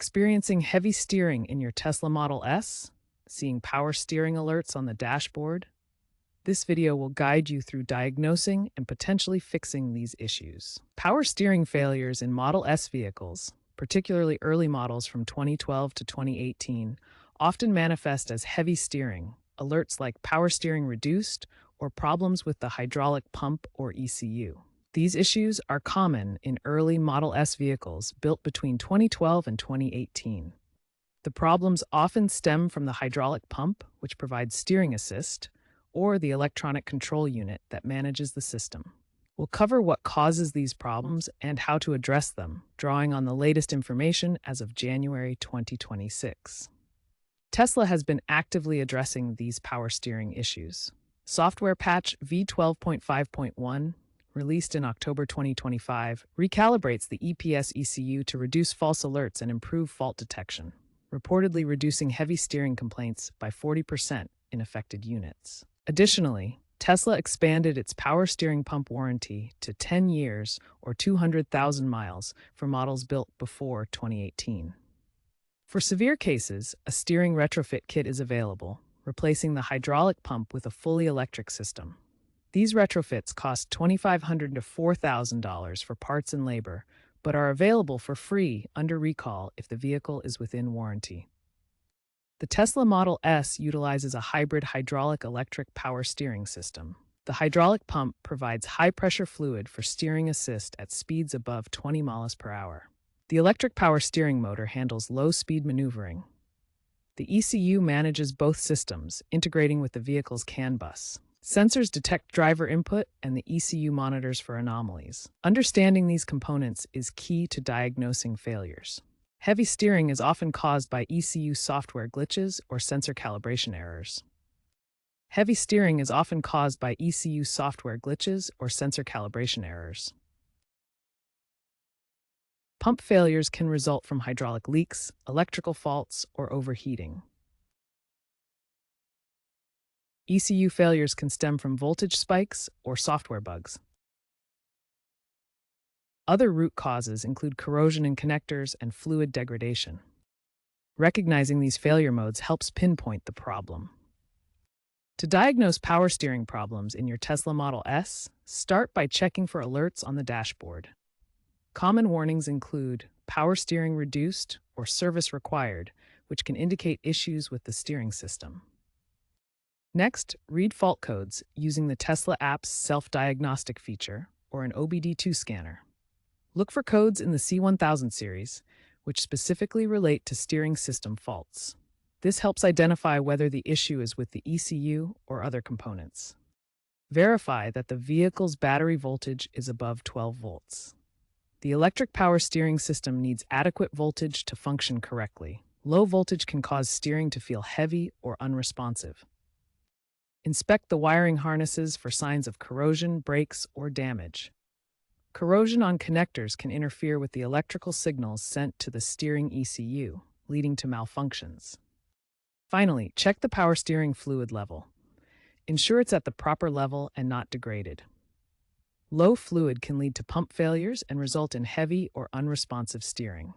Experiencing heavy steering in your Tesla Model S? Seeing power steering alerts on the dashboard? This video will guide you through diagnosing and potentially fixing these issues. Power steering failures in Model S vehicles, particularly early models from 2012 to 2018, often manifest as heavy steering, alerts like power steering reduced, or problems with the hydraulic pump or ECU. These issues are common in early Model S vehicles built between 2012 and 2018. The problems often stem from the hydraulic pump, which provides steering assist, or the electronic control unit that manages the system. We'll cover what causes these problems and how to address them, drawing on the latest information as of January 2026. Tesla has been actively addressing these power steering issues. Software patch V12.5.1, released in October 2025, recalibrates the EPS ECU to reduce false alerts and improve fault detection, reportedly reducing heavy steering complaints by 40% in affected units. Additionally, Tesla expanded its power steering pump warranty to 10 years or 200,000 miles for models built before 2018. For severe cases, a steering retrofit kit is available, replacing the hydraulic pump with a fully electric system. These retrofits cost $2,500 to $4,000 for parts and labor, but are available for free under recall if the vehicle is within warranty. The Tesla Model S utilizes a hybrid hydraulic-electric power steering system. The hydraulic pump provides high-pressure fluid for steering assist at speeds above 20 miles per hour. The electric power steering motor handles low-speed maneuvering. The ECU manages both systems, integrating with the vehicle's CAN bus. Sensors detect driver input, and the ECU monitors for anomalies. Understanding these components is key to diagnosing failures. Heavy steering is often caused by ECU software glitches or sensor calibration errors. Heavy steering is often caused by ECU software glitches or sensor calibration errors. Pump failures can result from hydraulic leaks, electrical faults, or overheating. ECU failures can stem from voltage spikes or software bugs. Other root causes include corrosion in connectors and fluid degradation. Recognizing these failure modes helps pinpoint the problem. To diagnose power steering problems in your Tesla Model S, start by checking for alerts on the dashboard. Common warnings include power steering reduced or service required, which can indicate issues with the steering system. Next, read fault codes using the Tesla app's self-diagnostic feature or an OBD2 scanner. Look for codes in the C1000 series, which specifically relate to steering system faults. This helps identify whether the issue is with the ECU or other components. Verify that the vehicle's battery voltage is above 12 volts. The electric power steering system needs adequate voltage to function correctly. Low voltage can cause steering to feel heavy or unresponsive. Inspect the wiring harnesses for signs of corrosion, breaks, or damage. Corrosion on connectors can interfere with the electrical signals sent to the steering ECU, leading to malfunctions. Finally, check the power steering fluid level. Ensure it's at the proper level and not degraded. Low fluid can lead to pump failures and result in heavy or unresponsive steering.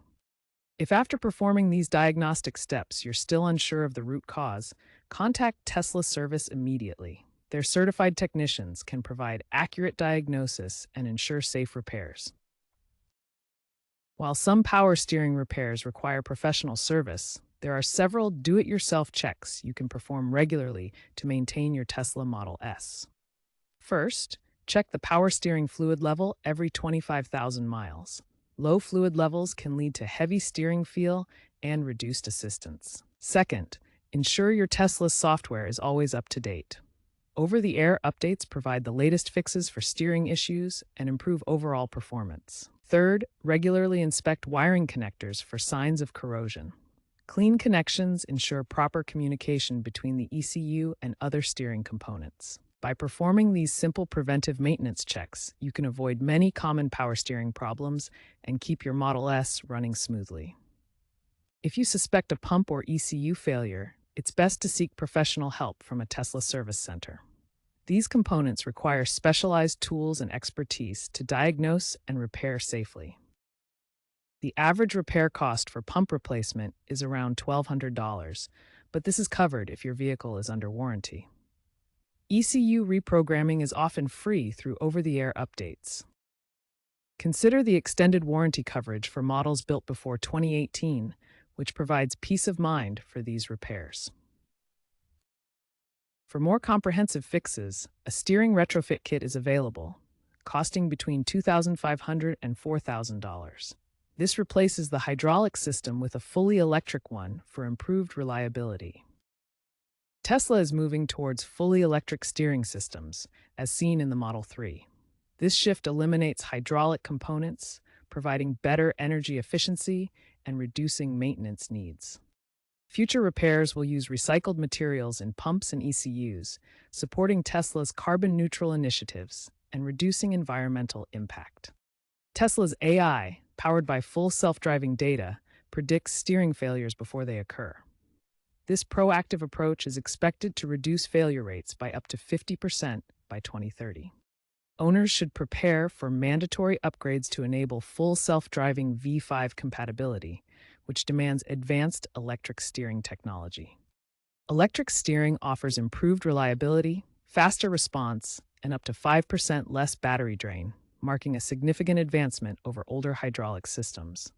If after performing these diagnostic steps you're still unsure of the root cause, contact Tesla Service immediately. Their certified technicians can provide accurate diagnosis and ensure safe repairs. While some power steering repairs require professional service, there are several do-it-yourself checks you can perform regularly to maintain your Tesla Model S. First, check the power steering fluid level every 25,000 miles. Low fluid levels can lead to heavy steering feel and reduced assistance. Second, ensure your Tesla's software is always up to date. Over-the-air updates provide the latest fixes for steering issues and improve overall performance. Third, regularly inspect wiring connectors for signs of corrosion. Clean connections ensure proper communication between the ECU and other steering components. By performing these simple preventive maintenance checks, you can avoid many common power steering problems and keep your Model S running smoothly. If you suspect a pump or ECU failure, it's best to seek professional help from a Tesla service center. These components require specialized tools and expertise to diagnose and repair safely. The average repair cost for pump replacement is around $1,200, but this is covered if your vehicle is under warranty. ECU reprogramming is often free through over-the-air updates. Consider the extended warranty coverage for models built before 2018, which provides peace of mind for these repairs. For more comprehensive fixes, a steering retrofit kit is available, costing between $2,500 and $4,000. This replaces the hydraulic system with a fully electric one for improved reliability. Tesla is moving towards fully electric steering systems, as seen in the Model 3. This shift eliminates hydraulic components, providing better energy efficiency and reducing maintenance needs. Future repairs will use recycled materials in pumps and ECUs, supporting Tesla's carbon-neutral initiatives and reducing environmental impact. Tesla's AI, powered by full self-driving data, predicts steering failures before they occur. This proactive approach is expected to reduce failure rates by up to 50% by 2030. Owners should prepare for mandatory upgrades to enable full self-driving V5 compatibility, which demands advanced electric steering technology. Electric steering offers improved reliability, faster response, and up to 5% less battery drain, marking a significant advancement over older hydraulic systems.